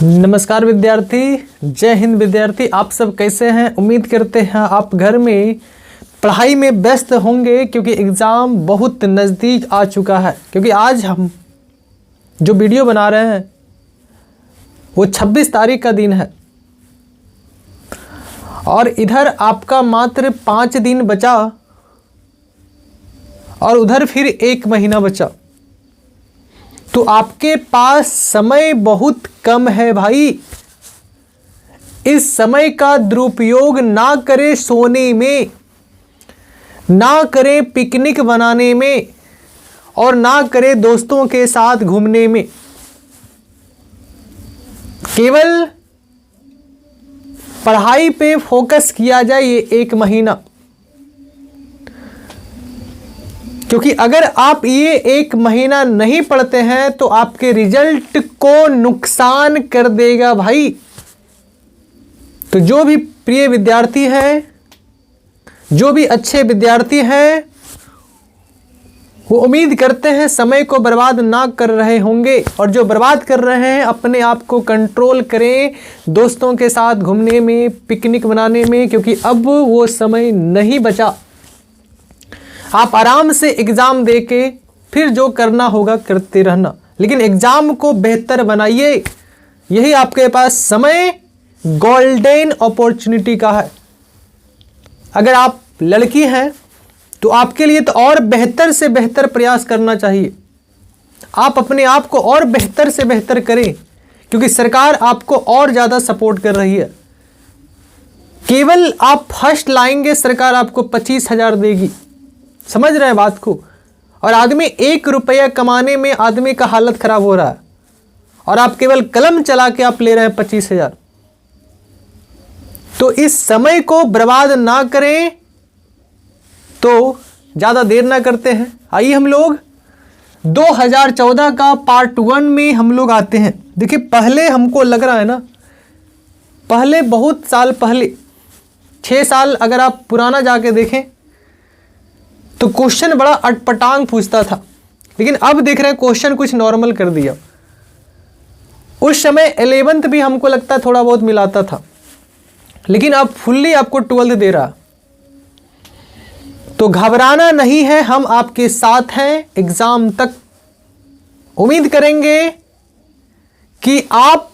नमस्कार विद्यार्थी, जय हिंद विद्यार्थी। आप सब कैसे हैं? उम्मीद करते हैं आप घर में पढ़ाई में व्यस्त होंगे क्योंकि एग्ज़ाम बहुत नज़दीक आ चुका है। क्योंकि आज हम जो वीडियो बना रहे हैं वो 26 तारीख का दिन है और इधर आपका मात्र 5 दिन बचा और उधर फिर 1 महीना बचा। तो आपके पास समय बहुत कम है भाई। इस समय का दुरुपयोग ना करें सोने में, ना करें पिकनिक बनाने में और ना करें दोस्तों के साथ घूमने में। केवल पढ़ाई पे फोकस किया जाए ये 1 महीना। क्योंकि अगर आप ये 1 महीना नहीं पढ़ते हैं तो आपके रिजल्ट को नुकसान कर देगा भाई। तो जो भी प्रिय विद्यार्थी हैं, जो भी अच्छे विद्यार्थी हैं, वो उम्मीद करते हैं समय को बर्बाद ना कर रहे होंगे। और जो बर्बाद कर रहे हैं अपने आप को कंट्रोल करें दोस्तों के साथ घूमने में, पिकनिक मनाने में, क्योंकि अब वो समय नहीं बचा। आप आराम से एग्ज़ाम दे के फिर जो करना होगा करते रहना, लेकिन एग्ज़ाम को बेहतर बनाइए। यही आपके पास समय गोल्डन अपॉर्चुनिटी का है। अगर आप लड़की हैं तो आपके लिए तो और बेहतर से बेहतर प्रयास करना चाहिए। आप अपने आप को और बेहतर से बेहतर करें क्योंकि सरकार आपको और ज़्यादा सपोर्ट कर रही है। केवल आप फर्स्ट लाएंगे, सरकार आपको 25,000 देगी। समझ रहे हैं बात को? और आदमी 1 रुपया कमाने में आदमी का हालत खराब हो रहा है और आप केवल कलम चला के आप ले रहे हैं 25,000। तो इस समय को बर्बाद ना करें। तो ज़्यादा देर ना करते हैं, आइए हम लोग 2014 का पार्ट 1 में हम लोग आते हैं। देखिए पहले हमको लग रहा है ना, पहले बहुत साल पहले 6 साल अगर आप पुराना जाके देखें तो क्वेश्चन बड़ा अटपटांग पूछता था, लेकिन अब देख रहे हैं क्वेश्चन कुछ नॉर्मल कर दिया। उस समय 11th भी हमको लगता है थोड़ा बहुत मिलाता था, लेकिन अब फुल्ली आपको 12th दे रहा। तो घबराना नहीं है, हम आपके साथ हैं एग्जाम तक। उम्मीद करेंगे कि आप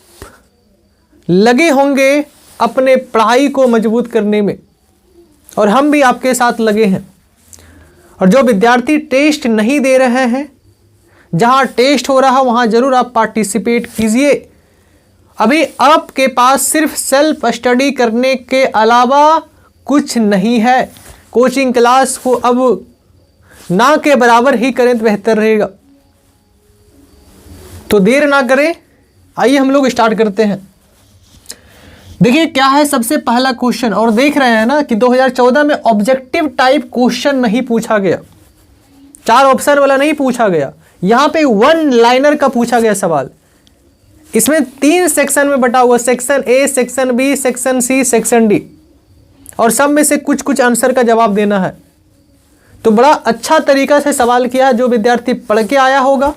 लगे होंगे अपने पढ़ाई को मजबूत करने में और हम भी आपके साथ लगे हैं। और जो विद्यार्थी टेस्ट नहीं दे रहे हैं, जहां टेस्ट हो रहा वहां जरूर आप पार्टिसिपेट कीजिए। अभी आपके पास सिर्फ सेल्फ स्टडी करने के अलावा कुछ नहीं है। कोचिंग क्लास को अब ना के बराबर ही करें तो बेहतर रहेगा। तो देर ना करें, आइए हम लोग स्टार्ट करते हैं। देखिए क्या है सबसे पहला क्वेश्चन, और देख रहे हैं ना कि 2014 में ऑब्जेक्टिव टाइप क्वेश्चन नहीं पूछा गया, 4 ऑप्शन वाला नहीं पूछा गया। यहां पे 1 लाइनर का पूछा गया सवाल। इसमें 3 सेक्शन में बटा हुआ, section A, section B, section C, section D, और सब में से कुछ कुछ आंसर का जवाब देना है। तो बड़ा अच्छा तरीका से सवाल किया है। जो विद्यार्थी पढ़ के आया होगा,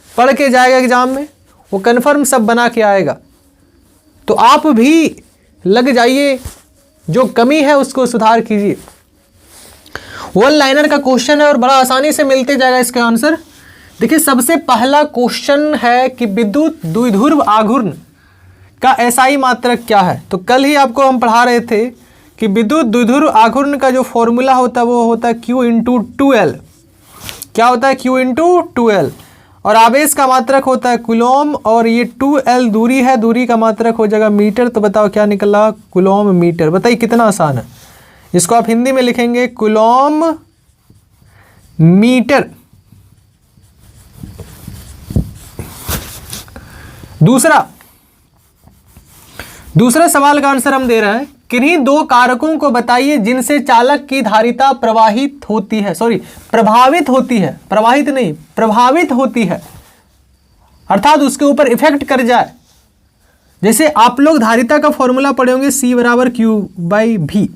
पढ़ के जाएगा एग्जाम में, वो कन्फर्म सब बना के आएगा। तो आप भी लग जाइए, जो कमी है उसको सुधार कीजिए। 1 लाइनर का क्वेश्चन है और बड़ा आसानी से मिलते जाएगा इसका आंसर। देखिए सबसे पहला क्वेश्चन है कि विद्युत द्विध्रुव आघूर्ण का एसआई मात्रक क्या है। तो कल ही आपको हम पढ़ा रहे थे कि विद्युत द्विध्रुव आघूर्ण का जो फॉर्मूला होता है वो होता है Q/2L। क्या होता है? Q/2L। और आवेश का मात्रक होता है कूलॉम, और ये 2L दूरी है, दूरी का मात्रक हो जाएगा मीटर। तो बताओ क्या निकला? Coulomb metre. बताइए कितना आसान है। इसको आप हिंदी में लिखेंगे कूलॉम मीटर। दूसरा सवाल का आंसर हम दे रहे हैं, किन्हीं 2 कारकों को बताइए जिनसे चालक की धारिता प्रभावित होती है। प्रवाहित नहीं, प्रभावित होती है, अर्थात उसके ऊपर इफेक्ट कर जाए। जैसे आप लोग धारिता का फॉर्मूला पढ़े होंगे, C = Q/V।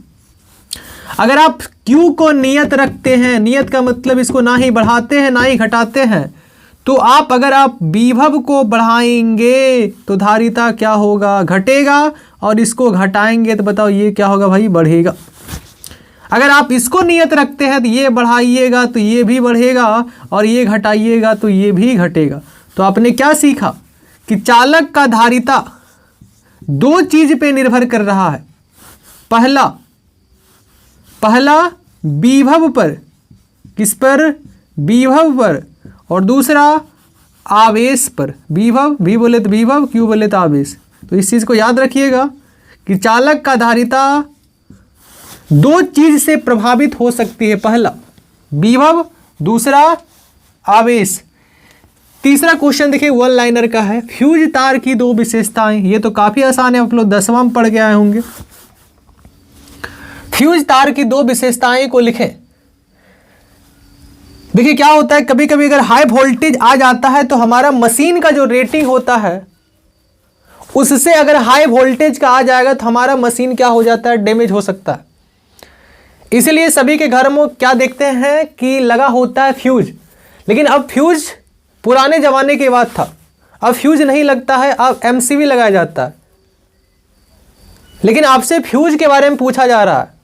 अगर आप Q को नियत रखते हैं, नियत का मतलब इसको ना ही बढ़ाते हैं ना ही घटाते हैं, तो अगर आप विभव को बढ़ाएंगे तो धारिता क्या होगा, घटेगा, और इसको घटाएंगे तो बताओ ये क्या होगा भाई, बढ़ेगा। अगर आप इसको नियत रखते हैं तो ये बढ़ाइएगा तो ये भी बढ़ेगा, और ये घटाइएगा तो ये भी घटेगा। तो आपने क्या सीखा कि चालक का धारिता दो चीज पे निर्भर कर रहा है। पहला विभव पर, किस पर, विभव पर, और दूसरा आवेश पर। विभव, भी बोले तो विभव, क्यों बोले तो आवेश। तो इस चीज को याद रखिएगा कि चालक का धारिता दो चीज से प्रभावित हो सकती है। पहला विभव, दूसरा आवेश। तीसरा क्वेश्चन देखिए वन लाइनर का है, फ्यूज तार की दो विशेषताएं। ये तो काफी आसान है, आप लोग 10वां में पढ़ के आए होंगे। फ्यूज तार की दो विशेषताएं को लिखें। देखिए क्या होता है, कभी कभी अगर हाई वोल्टेज आ जाता है तो हमारा मशीन का जो रेटिंग होता है उससे अगर हाई वोल्टेज का आ जाएगा तो हमारा मशीन क्या हो जाता है, डैमेज हो सकता है। इसलिए सभी के घर में क्या देखते हैं कि लगा होता है फ्यूज। लेकिन अब फ्यूज पुराने जमाने की बात था, अब फ्यूज नहीं लगता है, अब एमसीबी लगाया जाता है। लेकिन आपसे फ्यूज के बारे में पूछा जा रहा है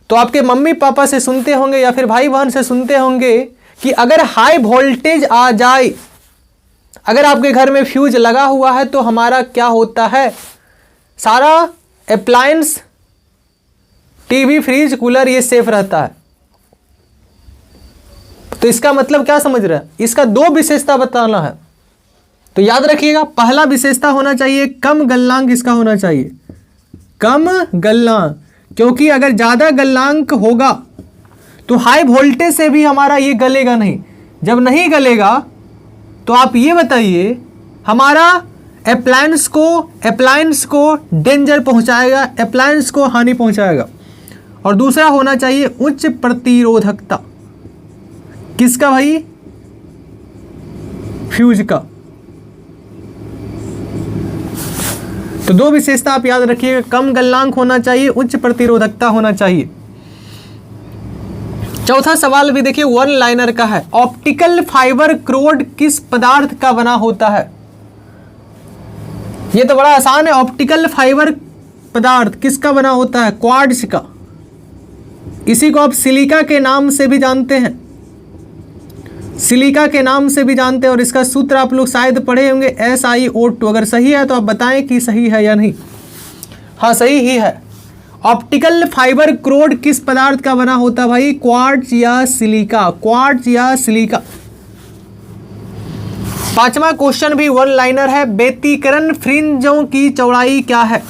तो आपके मम्मी पापा से सुनते होंगे या फिर भाई बहन से सुनते होंगे कि अगर हाई वोल्टेज आ जाए, अगर आपके घर में फ्यूज लगा हुआ है तो हमारा क्या होता है, सारा अप्लायंस, टीवी, फ्रिज, कूलर ये सेफ रहता है। तो इसका मतलब क्या समझ रहे हैं, इसका दो विशेषता बताना है। तो याद रखिएगा, पहला विशेषता होना चाहिए कम गलनांक, इसका होना चाहिए कम गलनांक, क्योंकि अगर ज्यादा गलनांक होगा तो हाई वोल्टेज से भी हमारा ये गलेगा नहीं। जब नहीं गलेगा तो आप ये बताइए हमारा अप्लायंस को डेंजर पहुंचाएगा, अप्लायंस को हानि पहुंचाएगा। और दूसरा होना चाहिए उच्च प्रतिरोधकता, किसका भाई, फ्यूज का। तो दो विशेषता आप याद रखिएगा, कम गलनांक होना चाहिए, उच्च प्रतिरोधकता होना चाहिए। चौथा सवाल भी देखिए वन लाइनर का है, ऑप्टिकल फाइबर क्रोड किस पदार्थ का बना होता है। ये तो बड़ा आसान है, ऑप्टिकल फाइबर पदार्थ किसका बना होता है, क्वार्ट्ज का। इसी को आप सिलिका के नाम से भी जानते हैं, सिलिका के नाम से भी जानते हैं। और इसका सूत्र आप लोग शायद पढ़े होंगे, SiO2। अगर सही है तो आप बताएं कि सही है या नहीं। हाँ सही ही है। ऑप्टिकल फाइबर क्रोड किस पदार्थ का बना होता है भाई, क्वार्ट्ज या सिलिका, क्वार्ट्ज या सिलिका। पांचवा क्वेश्चन भी वन लाइनर है, व्यतिकरण फ्रिंजों की चौड़ाई क्या है।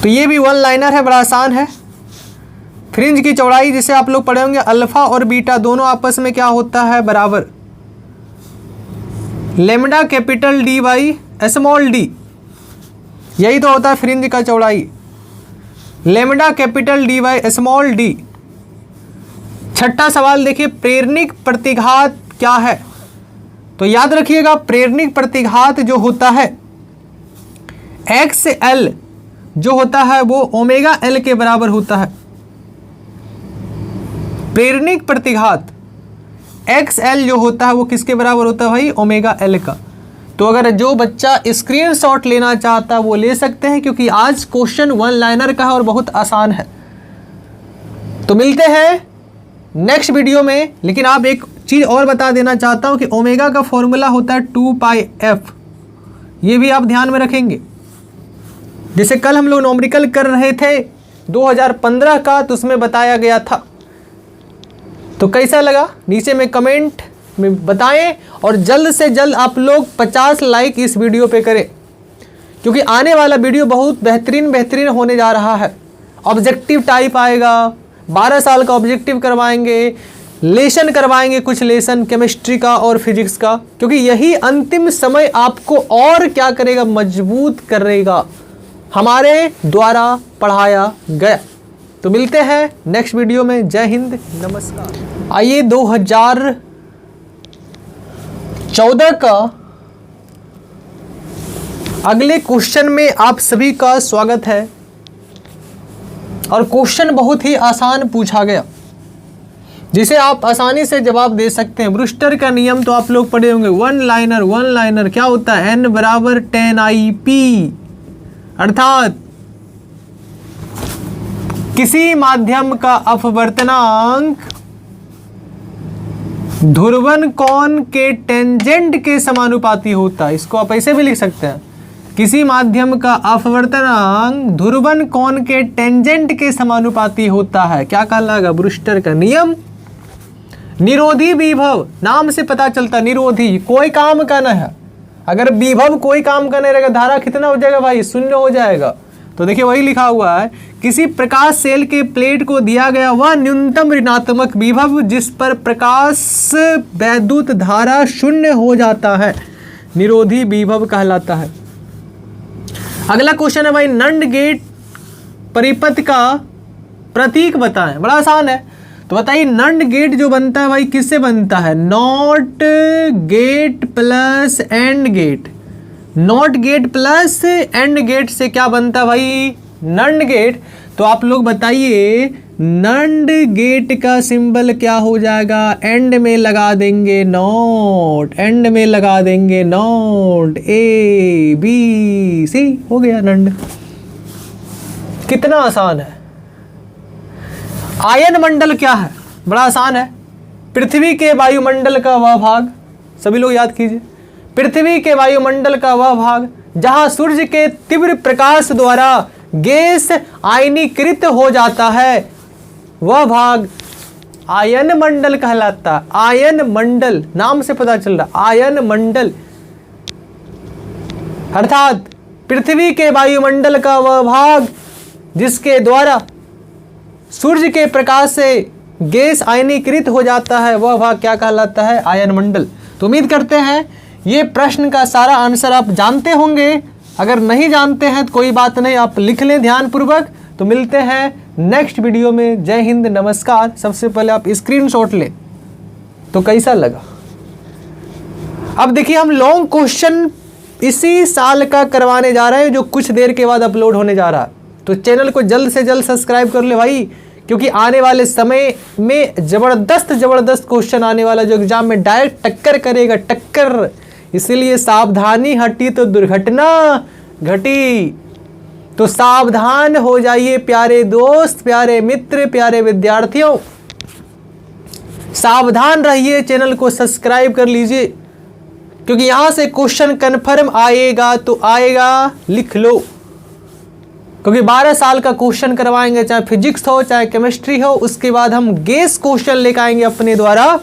तो ये भी वन लाइनर है, बड़ा आसान है। फ्रिंज की चौड़ाई जिसे आप लोग पढ़े होंगे, अल्फा और बीटा दोनों आपस में क्या होता है, बराबर। Lambda capital D by small D, यही तो होता है फ्रिंज का चौड़ाई, lambda capital D by small D. छठा सवाल देखिए, प्रेरणिक प्रतिघात क्या है। तो याद रखिएगा, प्रेरणिक प्रतिघात जो होता है XL जो होता है वो ओमेगा L के बराबर होता है। प्रेरणिक प्रतिघात XL जो होता है वो किसके बराबर होता है भाई, ओमेगा L का। तो अगर जो बच्चा स्क्रीनशॉट लेना चाहता है वो ले सकते हैं, क्योंकि आज क्वेश्चन वन लाइनर का है और बहुत आसान है। तो मिलते हैं नेक्स्ट वीडियो में। लेकिन आप एक चीज़ और बता देना चाहता हूं कि ओमेगा का फॉर्मूला होता है 2πf, ये भी आप ध्यान में रखेंगे। जैसे कल हम लोग न्यूमेरिकल कर रहे थे 2015 का, तो उसमें बताया गया था। तो कैसा लगा नीचे में कमेंट में बताएं, और जल्द से जल्द आप लोग 50 लाइक इस वीडियो पे करें, क्योंकि आने वाला वीडियो बहुत बेहतरीन होने जा रहा है। ऑब्जेक्टिव टाइप आएगा, 12 साल का ऑब्जेक्टिव करवाएंगे, लेसन करवाएंगे, कुछ लेसन केमिस्ट्री का और फिजिक्स का, क्योंकि यही अंतिम समय आपको और क्या करेगा, मजबूत करेगा, हमारे द्वारा पढ़ाया गया। तो मिलते हैं नेक्स्ट वीडियो में। जय हिंद, नमस्कार। आइए 2014 का अगले क्वेश्चन में आप सभी का स्वागत है। और क्वेश्चन बहुत ही आसान पूछा गया। जिसे आप आसानी से जवाब दे सकते हैं। ब्रूस्टर का नियम तो आप लोग पढ़े होंगे, वन लाइनर क्या होता है, n बराबर 10IP, अर्थात किसी माध्यम का अपवर्तनांक ध्रुवन कोण के टेंजेंट के समानुपाती होता है। इसको आप ऐसे भी लिख सकते हैं, किसी माध्यम का अपवर्तनांक ध्रुवन कोण के टेंजेंट के समानुपाती होता है। क्या कहलाएगा, ब्रूस्टर का नियम। निरोधी विभव, नाम से पता चलता, निरोधी कोई काम का न है। अगर विभव कोई काम का नहीं रहेगा, धारा कितना हो जाएगा भाई, शून्य हो जाएगा। तो देखिए वही लिखा हुआ है, किसी प्रकाश सेल के प्लेट को दिया गया वह न्यूनतम ऋणात्मक विभव जिस पर प्रकाश वैद्युत धारा शून्य हो जाता है, निरोधी विभव कहलाता है। अगला क्वेश्चन है भाई, नंड गेट परिपथ का प्रतीक बताएं। बड़ा आसान है, तो बताइए नंड गेट जो बनता है भाई किससे बनता है, not gate plus and gate. Not gate plus and gate से क्या बनता है भाई, नंड गेट। तो आप लोग बताइए नंड गेट का सिंबल क्या हो जाएगा, एंड में लगा देंगे नॉट, एंड में लगा देंगे नॉट, ABC, हो गया नंड। कितना आसान है। आयन मंडल क्या है, बड़ा आसान है, पृथ्वी के वायुमंडल का वह भाग, सभी लोग याद कीजिए, पृथ्वी के वायुमंडल का वह भाग जहां सूर्य के तीव्र प्रकाश द्वारा गैस आयनीकृत हो जाता है, वह भाग आयन मंडल कहलाता है। आयन मंडल, नाम से पता चल रहा, आयन मंडल अर्थात पृथ्वी के वायुमंडल का वह भाग जिसके द्वारा सूर्य के प्रकाश से गैस आयनीकृत हो जाता है, वह भाग क्या कहलाता है, आयन मंडल। तो उम्मीद करते हैं ये प्रश्न का सारा आंसर आप जानते होंगे। अगर नहीं जानते हैं तो कोई बात नहीं, आप लिख लें ध्यानपूर्वक। तो मिलते हैं नेक्स्ट वीडियो में। जय हिंद, नमस्कार। सबसे पहले आप स्क्रीनशॉट लें। तो कैसा लगा, अब देखिए हम लॉन्ग क्वेश्चन इसी साल का करवाने जा रहे हैं, जो कुछ देर के बाद अपलोड होने जा रहा है। तो चैनल को जल्द से जल्द सब्सक्राइब कर ले भाई, क्योंकि आने वाले समय में जबरदस्त क्वेश्चन आने वाला, जो एग्जाम में डायरेक्ट टक्कर करेगा, टक्कर। इसीलिए सावधानी हटी तो दुर्घटना घटी। तो सावधान हो जाइए प्यारे दोस्त, प्यारे मित्र, प्यारे विद्यार्थियों, सावधान रहिए, चैनल को सब्सक्राइब कर लीजिए, क्योंकि यहां से क्वेश्चन कन्फर्म आएगा तो आएगा, लिख लो। क्योंकि 12 साल का क्वेश्चन करवाएंगे, चाहे फिजिक्स हो चाहे केमिस्ट्री हो। उसके बाद हम गैस क्वेश्चन लेकर आएंगे अपने द्वारा।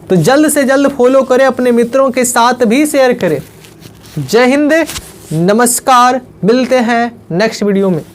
तो जल्द से जल्द फॉलो करें, अपने मित्रों के साथ भी शेयर करें। जय हिंद, नमस्कार। मिलते हैं नेक्स्ट वीडियो में।